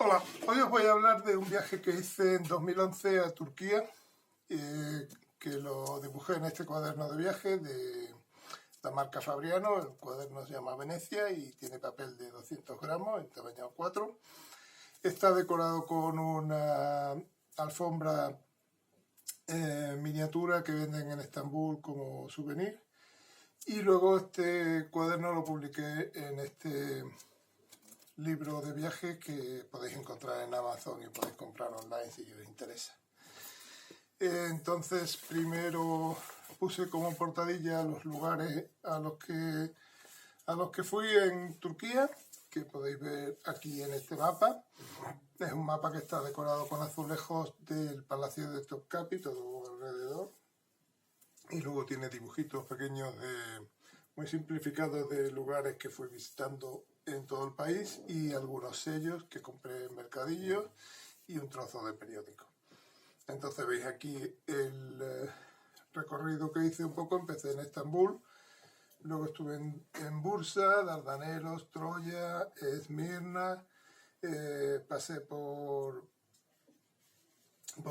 Hola, hoy os voy a hablar de un viaje que hice en 2011 a Turquía, que lo dibujé en este cuaderno de viaje de la marca Fabriano. El cuaderno se llama Venecia y tiene papel de 200 gramos en tamaño A4. Está decorado con una alfombra miniatura que venden en Estambul como souvenir. Y luego este cuaderno lo publiqué en este libro de viajes que podéis encontrar en Amazon y podéis comprar online si os interesa. Entonces primero puse como portadilla los lugares a los que fui en Turquía, que podéis ver aquí en este mapa. Es un mapa que está decorado con azulejos del Palacio de Topkapi, todo alrededor. Y luego tiene dibujitos pequeños muy simplificados de lugares que fui visitando en todo el país y algunos sellos que compré en mercadillos y un trozo de periódico. Entonces veis aquí el recorrido que hice un poco. Empecé en Estambul, luego estuve en Bursa, Dardanelos, Troya, Esmirna, pasé por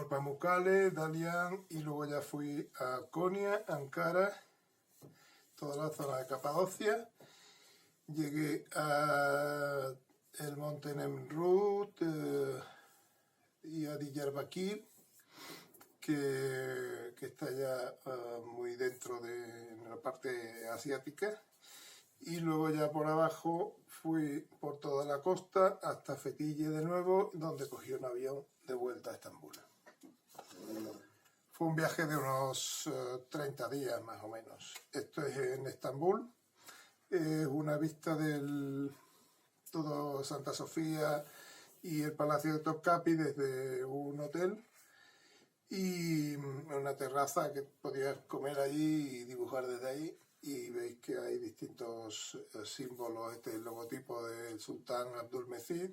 Pamukkale, Dalian y luego ya fui a Konya, Ankara, toda la zona de Capadocia. Llegué a el monte Nemrut y a Diyarbakir, que está ya muy dentro de la parte asiática. Y luego ya por abajo fui por toda la costa hasta Fethiye de nuevo, donde cogí un avión de vuelta a Estambul. Fue un viaje de unos 30 días más o menos. Esto es en Estambul. Es una vista del todo Santa Sofía y el Palacio de Topkapi desde un hotel y una terraza que podías comer allí y dibujar desde ahí. Y veis que hay distintos símbolos. Este es el logotipo del sultán Abdülmecid,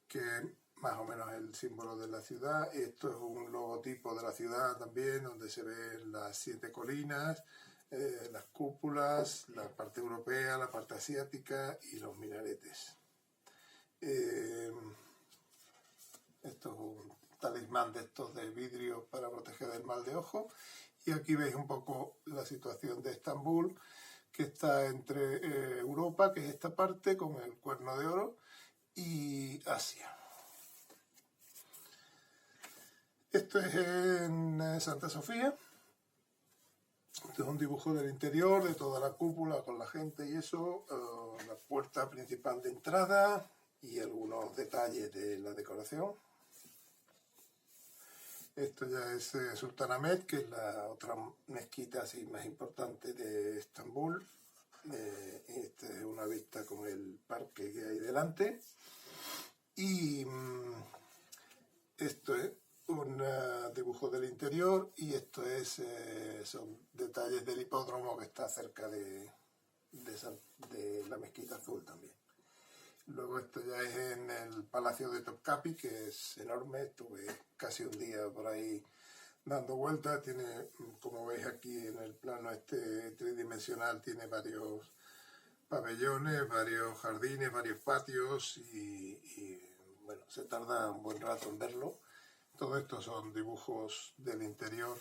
que más o menos es el símbolo de la ciudad. Esto es un logotipo de la ciudad también, donde se ven las 7 colinas, las cúpulas, la parte europea, la parte asiática y los minaretes. Esto es un talismán de estos de vidrio para proteger del mal de ojo. Y aquí veis un poco la situación de Estambul, que está entre Europa, que es esta parte con el Cuerno de Oro, y Asia. Esto es en Santa Sofía. Este es un dibujo del interior, de toda la cúpula con la gente y eso, la puerta principal de entrada y algunos detalles de la decoración. Esto ya es Sultanahmet, que es la otra mezquita así más importante de Estambul. Esta es una vista con el parque que hay delante. Y esto es un dibujo del interior y esto es son detalles del hipódromo que está cerca de la mezquita azul también. Luego esto ya es en el Palacio de Topkapi, que es enorme. Estuve casi un día por ahí dando vueltas. Tiene, como veis aquí en el plano este tridimensional, tiene varios pabellones, varios jardines, varios patios y bueno, se tarda un buen rato en verlo. Todo esto son dibujos del interior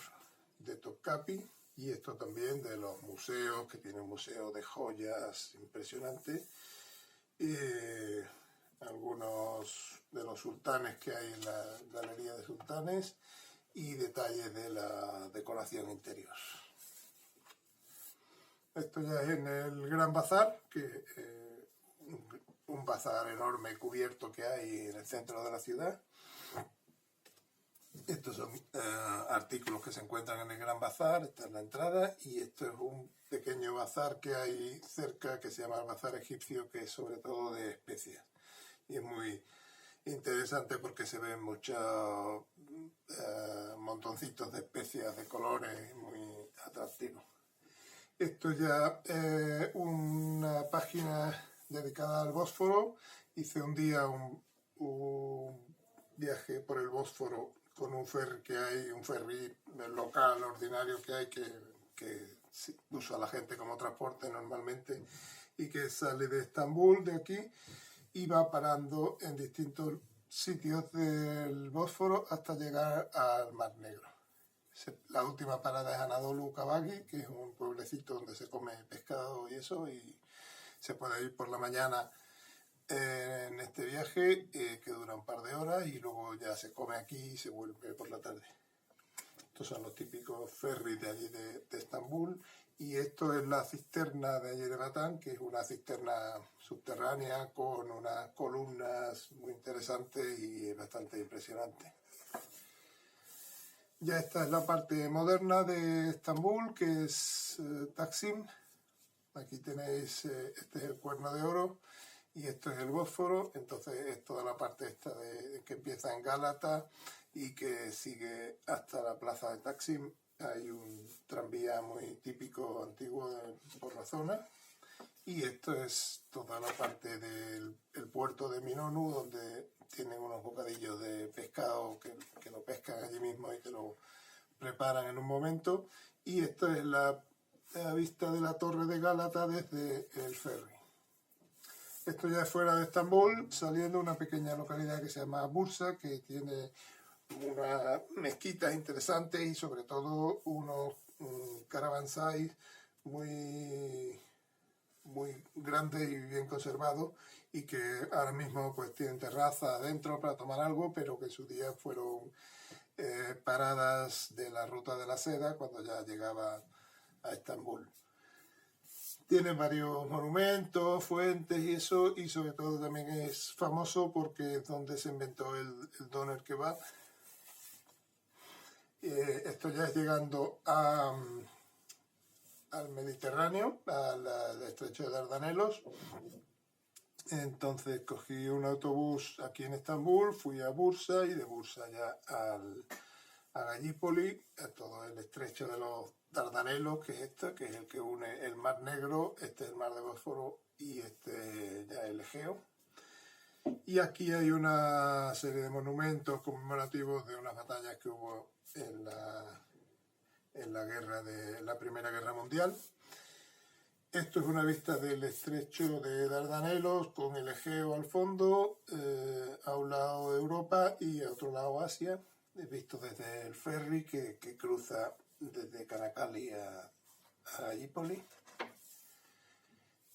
de Topkapi y esto también de los museos, que tiene un museo de joyas impresionante. Algunos de los sultanes que hay en la galería de sultanes y detalles de la decoración interior. Esto ya es en el Gran Bazar, que un bazar enorme cubierto que hay en el centro de la ciudad. Estos son artículos que se encuentran en el Gran Bazar. Esta es la entrada y esto es un pequeño bazar que hay cerca que se llama el Bazar Egipcio, que es sobre todo de especias y es muy interesante porque se ven muchos montoncitos de especias de colores, muy atractivos. Esto ya es una página dedicada al Bósforo. Hice un día un viaje por el Bósforo con un ferry que hay, un ferry local, ordinario que hay, que usa la gente como transporte normalmente y que sale de Estambul, de aquí, y va parando en distintos sitios del Bósforo hasta llegar al Mar Negro. La última parada es Anadolu Kabagi, que es un pueblecito donde se come pescado y eso, y se puede ir por la mañana en este viaje, que dura un par de horas, y luego ya se come aquí y se vuelve por la tarde. Estos son los típicos ferries de allí de Estambul, y esto es la cisterna de Yerebatán, que es una cisterna subterránea con unas columnas muy interesantes y bastante impresionante. Ya esta es la parte moderna de Estambul, que es Taksim. Aquí tenéis, este es el Cuerno de Oro y esto es el Bósforo. Entonces es toda la parte esta que empieza en Gálata y que sigue hasta la plaza de Taksim. Hay un tranvía muy típico antiguo por la zona. Y esto es toda la parte del puerto de Minonu, donde tienen unos bocadillos de pescado que lo pescan allí mismo y te lo preparan en un momento. Y esto es la vista de la Torre de Gálata desde el ferry. Esto ya es fuera de Estambul, saliendo una pequeña localidad que se llama Bursa, que tiene unas mezquitas interesantes y sobre todo unos caravansais muy grandes y bien conservados, y que ahora mismo pues tienen terraza adentro para tomar algo, pero que en su día fueron paradas de la ruta de la seda cuando ya llegaba a Estambul. Tiene varios monumentos, fuentes y eso, y sobre todo también es famoso porque es donde se inventó el doner kebab. Esto ya es llegando al Mediterráneo, al estrecho de Dardanelos. Entonces cogí un autobús aquí en Estambul, fui a Bursa y de Bursa ya a Gallipoli, a todo el estrecho de los Dardanelos, que es que es el que une el Mar Negro, este es el Mar de Bósforo y este ya el Egeo. Y aquí hay una serie de monumentos conmemorativos de unas batallas que hubo en la Primera Guerra Mundial. Esto es una vista del estrecho de Dardanelos con el Egeo al fondo, a un lado Europa y a otro lado Asia, visto desde el ferry que cruza desde Karacali a Gallipoli.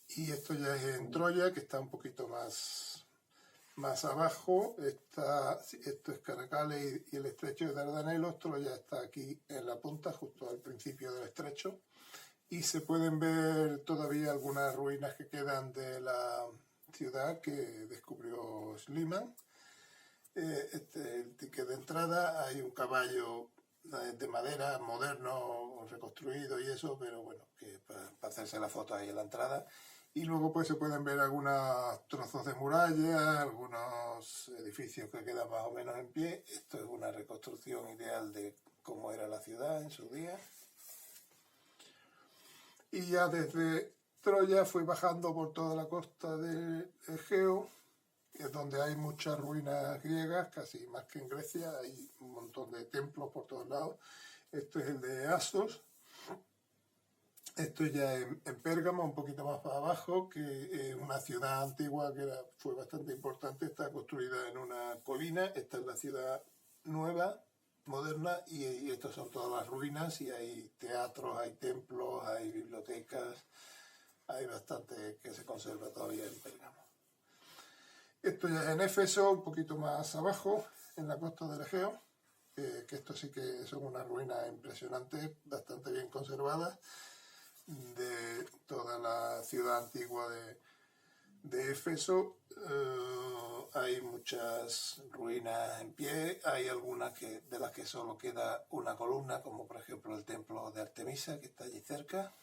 Y esto ya es en Troya, que está un poquito más abajo. Esto es Karacali y el estrecho de Dardanelos. Troya está aquí en la punta, justo al principio del estrecho. Y se pueden ver todavía algunas ruinas que quedan de la ciudad que descubrió Schliemann. El ticket de entrada, hay un caballo de madera moderno, reconstruido y eso, pero bueno, que para hacerse la foto ahí en la entrada. Y luego pues se pueden ver algunos trozos de muralla, algunos edificios que quedan más o menos en pie. Esto es una reconstrucción ideal de cómo era la ciudad en su día. Y ya desde Troya fui bajando por toda la costa del Egeo, es donde hay muchas ruinas griegas, casi más que en Grecia, hay un montón de templos por todos lados. Esto es el de Assos. Esto ya en Pérgamo, un poquito más para abajo, que es una ciudad antigua que fue bastante importante, está construida en una colina. Esta es la ciudad nueva, moderna, y estas son todas las ruinas, y hay teatros, hay templos, hay bibliotecas, hay bastante que se conserva todavía en Pérgamo. Esto ya es en Éfeso, un poquito más abajo, en la costa del Egeo, que esto sí que son unas ruinas impresionantes, bastante bien conservadas, de toda la ciudad antigua de Éfeso. Hay muchas ruinas en pie, hay algunas de las que solo queda una columna, como por ejemplo el templo de Artemisa, que está allí cerca.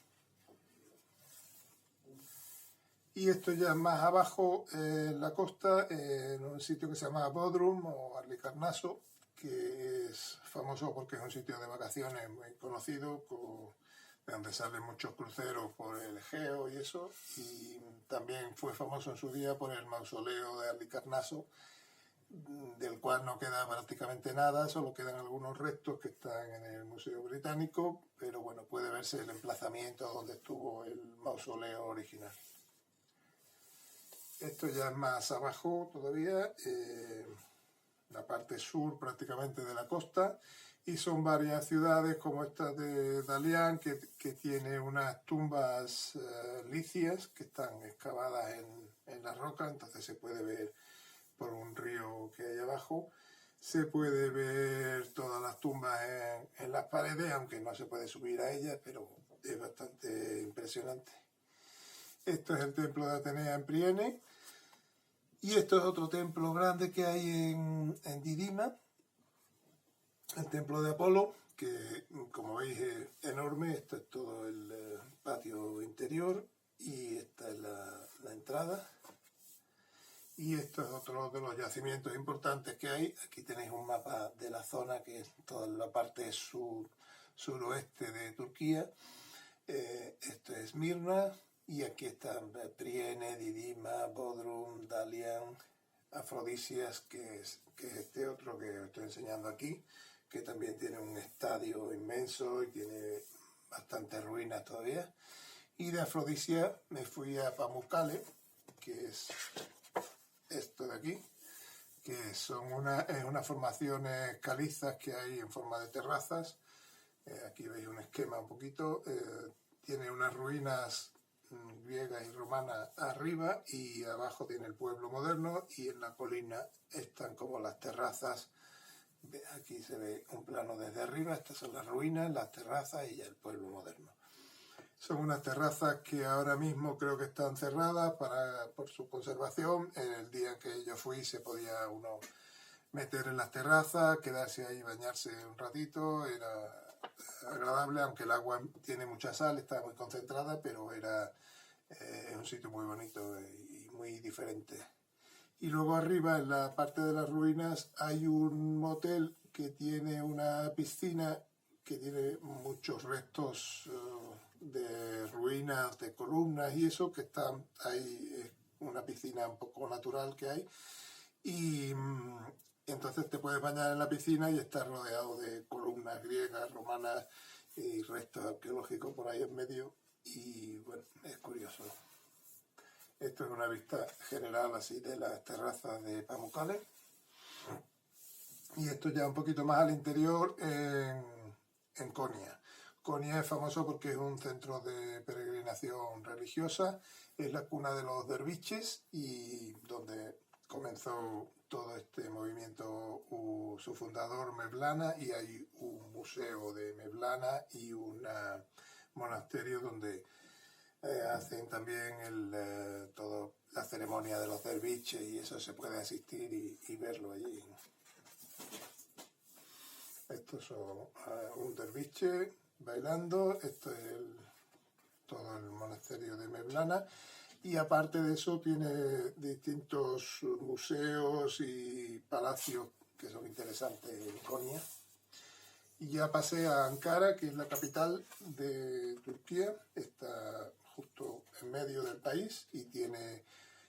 Y esto ya es más abajo en la costa, en un sitio que se llama Bodrum o Halicarnasso, que es famoso porque es un sitio de vacaciones muy conocido, de donde salen muchos cruceros por el Egeo y eso, y también fue famoso en su día por el mausoleo de Halicarnasso, del cual no queda prácticamente nada, solo quedan algunos restos que están en el Museo Británico, pero bueno, puede verse el emplazamiento donde estuvo el mausoleo original. Esto ya es más abajo todavía, la parte sur prácticamente de la costa, y son varias ciudades como esta de Dalian que tiene unas tumbas licias que están excavadas en la roca, entonces se puede ver por un río que hay abajo, se puede ver todas las tumbas en las paredes, aunque no se puede subir a ellas, pero es bastante impresionante. Esto es el templo de Atenea en Priene, y esto es otro templo grande que hay en Didima, el templo de Apolo, que como veis es enorme. Esto es todo el patio interior y esta es la entrada. Y esto es otro de los yacimientos importantes que hay. Aquí tenéis un mapa de la zona que es toda la parte suroeste de Turquía. Esto es Esmirna, y aquí están Priene, Didima, Bodrum, Dalian, Afrodisias, que es este otro que os estoy enseñando aquí, que también tiene un estadio inmenso y tiene bastantes ruinas todavía. Y de Afrodisia me fui a Pamukkale, que es esto de aquí, que son unas formaciones calizas que hay en forma de terrazas. Aquí veis un esquema un poquito. Tiene unas ruinas griegas y romanas arriba, y abajo tiene el pueblo moderno, y en la colina están como las terrazas. Aquí se ve un plano desde arriba. Estas son las ruinas, las terrazas y ya el pueblo moderno. Son unas terrazas que ahora mismo creo que están cerradas por su conservación. En el día que yo fui se podía uno meter en las terrazas, quedarse ahí, bañarse un ratito. Era agradable, aunque el agua tiene mucha sal, está muy concentrada, pero es un sitio muy bonito y muy diferente. Y luego arriba, en la parte de las ruinas, hay un motel que tiene una piscina que tiene muchos restos de ruinas, de columnas y eso, que están ahí, una piscina un poco natural que hay. Y entonces te puedes bañar en la piscina y estás rodeado de columnas griegas, romanas y restos arqueológicos por ahí en medio. Y bueno, es curioso. Esto es una vista general así de las terrazas de Pamukkale. Y esto ya un poquito más al interior en Konya. Konya es famoso porque es un centro de peregrinación religiosa, es la cuna de los derviches y donde comenzó todo este movimiento su fundador Mevlana, y hay un museo de Mevlana y un monasterio donde hacen también toda la ceremonia de los derviches, y eso se puede asistir y verlo allí. Estos son un derviche bailando. Esto es todo el monasterio de Mevlana, y aparte de eso tiene distintos museos y palacios que son interesantes en Konya. Y ya pasé a Ankara, que es la capital de Turquía. Está justo en medio del país y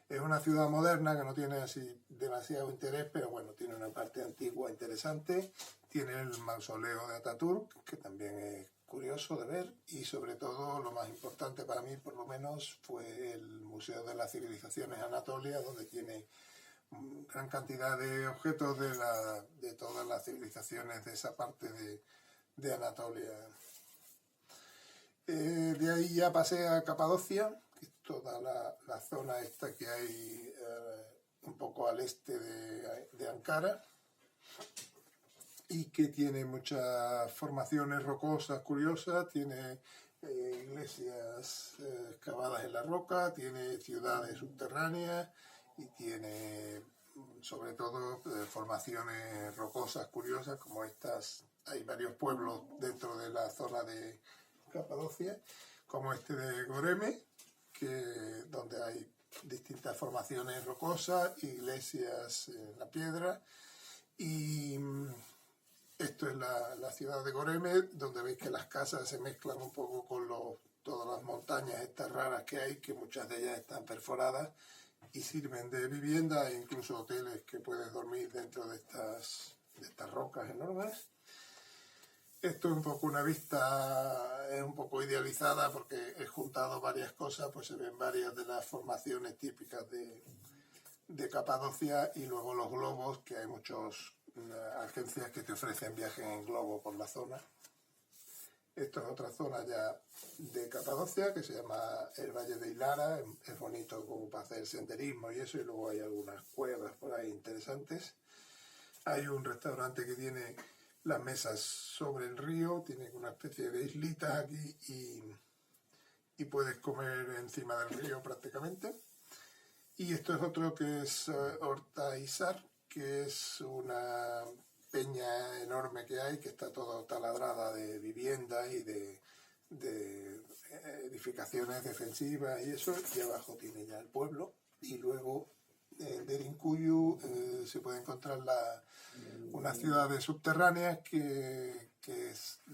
es una ciudad moderna que no tiene así demasiado interés, pero bueno, tiene una parte antigua interesante. Tiene el mausoleo de Ataturk, que también es curioso de ver, y sobre todo lo más importante para mí, por lo menos, fue el Museo de las Civilizaciones Anatolia, donde tiene gran cantidad de objetos de todas las civilizaciones de esa parte de Anatolia. De ahí ya pasé a Capadocia, que es toda la zona esta que hay un poco al este de Ankara, y que tiene muchas formaciones rocosas curiosas. Tiene iglesias excavadas en la roca, tiene ciudades subterráneas y tiene sobre todo formaciones rocosas curiosas como estas. Hay varios pueblos dentro de la zona de Capadocia, como este de Goreme, donde hay distintas formaciones rocosas, iglesias en la piedra. Y esto es la ciudad de Goreme, donde veis que las casas se mezclan un poco con todas las montañas estas raras que hay, que muchas de ellas están perforadas y sirven de vivienda, e incluso hoteles que puedes dormir dentro de estas rocas enormes. Esto es un poco una vista, es un poco idealizada porque he juntado varias cosas, pues se ven varias de las formaciones típicas de Capadocia, y luego los globos, que hay muchas agencias que te ofrecen viajes en globo por la zona. Esto es otra zona ya de Capadocia que se llama el Valle de Hilara. Es bonito como para hacer senderismo y eso, y luego hay algunas cuevas por ahí interesantes. Hay un restaurante que tiene las mesas sobre el río, tiene una especie de islitas aquí y puedes comer encima del río prácticamente. Y esto es otro que es Hortaizar, que es una peña enorme que hay, que está todo taladrada de viviendas y de edificaciones defensivas y eso, y abajo tiene ya el pueblo. Y luego de Rincuyu se puede encontrar unas ciudades subterráneas que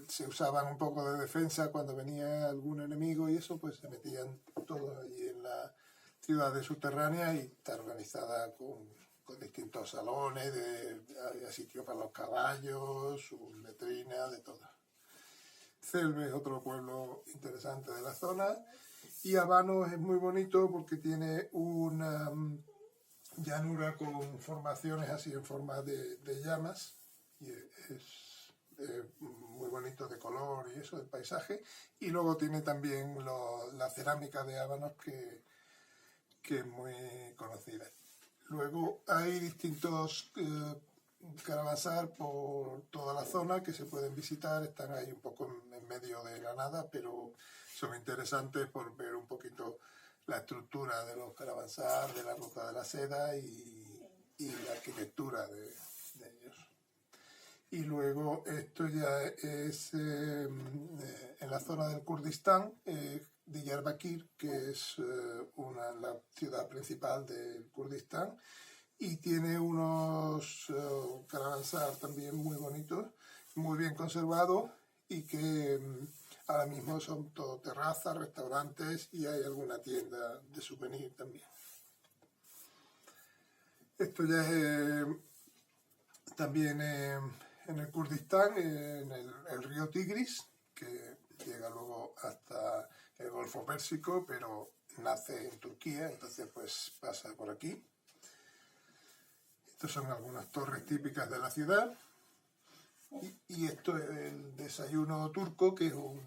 se usaban un poco de defensa cuando venía algún enemigo y eso, pues se metían todos allí en las ciudades subterráneas, y está organizada con distintos salones, había sitio para los caballos, sus letrinas, de todo. Celbe es otro pueblo interesante de la zona, y Habanos es muy bonito porque tiene una llanura con formaciones así en forma de llamas, y es muy bonito de color y eso, el paisaje. Y luego tiene también la cerámica de Habanos que es muy conocida. Luego hay distintos caravansar por toda la zona que se pueden visitar, están ahí un poco en medio de la nada, pero son interesantes por ver un poquito la estructura de los caravansar, de la ruta de la seda y la arquitectura de ellos. Y luego esto ya es en la zona del Kurdistán, Diyarbakir, que es la ciudad principal del Kurdistán, y tiene unos caravansar también muy bonitos, muy bien conservados, y que ahora mismo son todo terrazas, restaurantes, y hay alguna tienda de souvenir también. Esto ya es también en el Kurdistán, en el río Tigris, que llega luego hasta el Golfo Pérsico, pero nace en Turquía, entonces pues pasa por aquí. Estas son algunas torres típicas de la ciudad. Y esto es el desayuno turco, que es un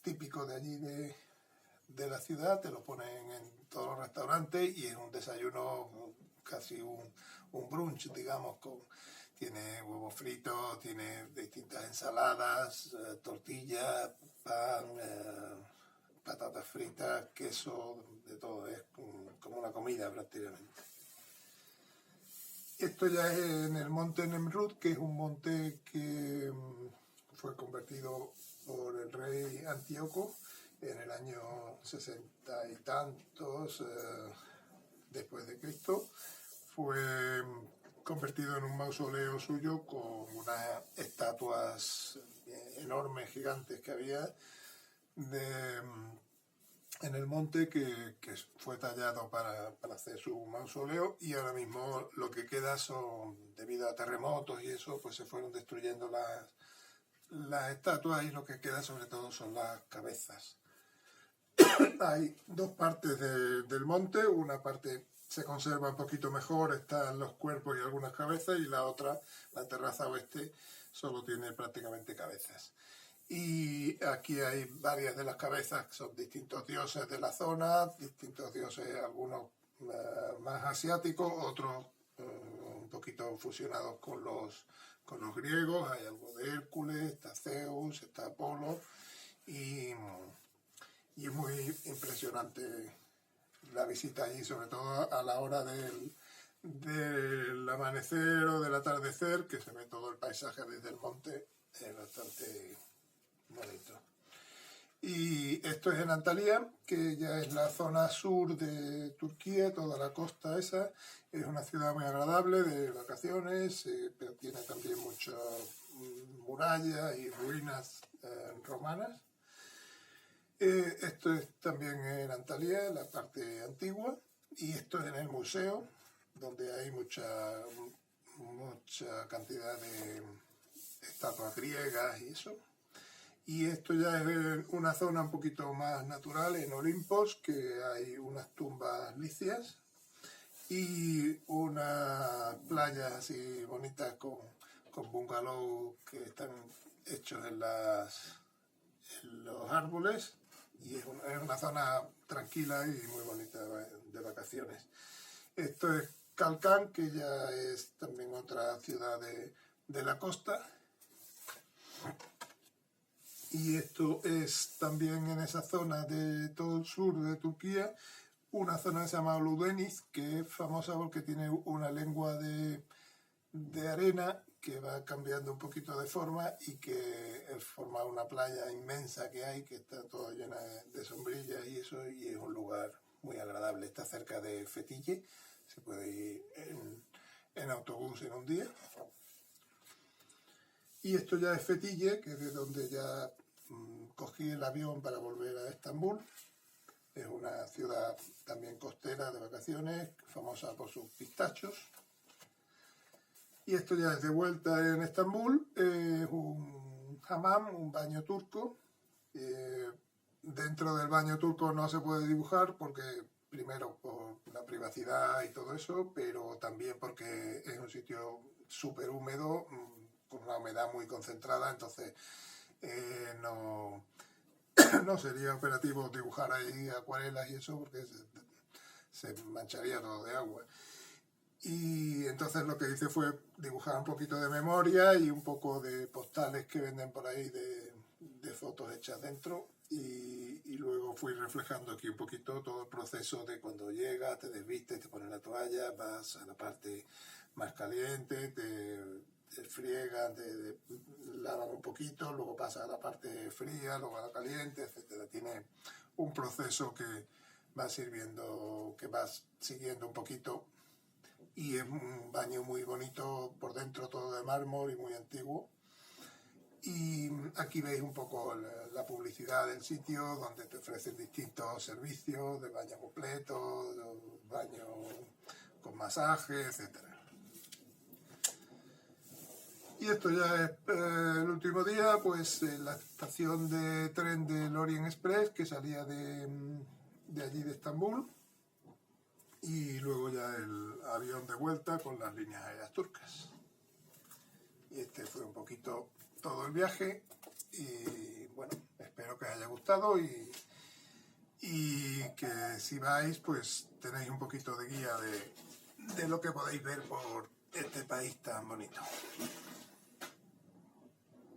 típico de allí de la ciudad. Te lo ponen en todos los restaurantes y es un desayuno casi un brunch, digamos, tiene huevos fritos, tiene distintas ensaladas, tortillas, pan, patatas fritas, queso, de todo. Es como una comida prácticamente. Esto ya es en el monte Nemrut, que es un monte que fue convertido por el rey Antíoco en el año 60 y tantos después de Cristo. Fue convertido en un mausoleo suyo con unas estatuas enormes, gigantes que había en el monte, que fue tallado para hacer su mausoleo, y ahora mismo lo que queda son, debido a terremotos y eso, pues se fueron destruyendo las estatuas, y lo que queda sobre todo son las cabezas. Hay dos partes del monte, una parte se conserva un poquito mejor, están los cuerpos y algunas cabezas, y la otra, la terraza oeste, solo tiene prácticamente cabezas. Y aquí hay varias de las cabezas que son distintos dioses de la zona, distintos dioses, algunos más asiáticos, otros un poquito fusionados con los griegos. Hay algo de Hércules, está Zeus, está Apolo, y es muy impresionante la visita allí, sobre todo a la hora del amanecer o del atardecer, que se ve todo el paisaje desde el monte, es bastante bonito. Y esto es en Antalya, que ya es la zona sur de Turquía, toda la costa esa. Es una ciudad muy agradable de vacaciones, pero tiene también muchas murallas y ruinas romanas. Esto es también en Antalya, la parte antigua, y esto es en el museo, donde hay mucha cantidad de estatuas griegas y eso. Y esto ya es una zona un poquito más natural, en Olimpos, que hay unas tumbas licias, y unas playas así bonitas con bungalows que están hechos en los árboles, y es una zona tranquila y muy bonita de vacaciones. Esto es Calcán, que ya es también otra ciudad de la costa. Y esto es también en esa zona de todo el sur de Turquía, una zona que se llama Uludeniz, que es famosa porque tiene una lengua de arena que va cambiando un poquito de forma y que forma una playa inmensa que hay, que está toda llena de sombrillas y eso, y es un lugar muy agradable. Está cerca de Fethiye, se puede ir en autobús en un día. Y esto ya es Fethiye, que es de donde ya cogí el avión para volver a Estambul. Es una ciudad también costera de vacaciones, famosa por sus pistachos. Y esto ya es de vuelta en Estambul, es un hammam, un baño turco. Dentro del baño turco no se puede dibujar porque, primero, por la privacidad y todo eso, pero también porque es un sitio súper húmedo, con una humedad muy concentrada, entonces no sería operativo dibujar ahí acuarelas y eso porque se mancharía todo de agua. Y entonces lo que hice fue dibujar un poquito de memoria y un poco de postales que venden por ahí de fotos hechas dentro, y luego fui reflejando aquí un poquito todo el proceso de cuando llegas, te desvistes, te pones la toalla, vas a la parte más caliente, te friegan, te lavan un poquito, luego pasas a la parte fría, luego a la caliente, etcétera. Tiene un proceso que vas siguiendo un poquito. Y es un baño muy bonito por dentro, todo de mármol y muy antiguo. Y aquí veis un poco la publicidad del sitio, donde te ofrecen distintos servicios de baño completo, de baño con masaje, etc. Y esto ya es el último día, pues la estación de tren del Orient Express, que salía de allí de Estambul. Y luego ya el avión de vuelta con las líneas aéreas turcas. Y este fue un poquito todo el viaje, y bueno, espero que os haya gustado y que si vais pues tenéis un poquito de guía de lo que podéis ver por este país tan bonito.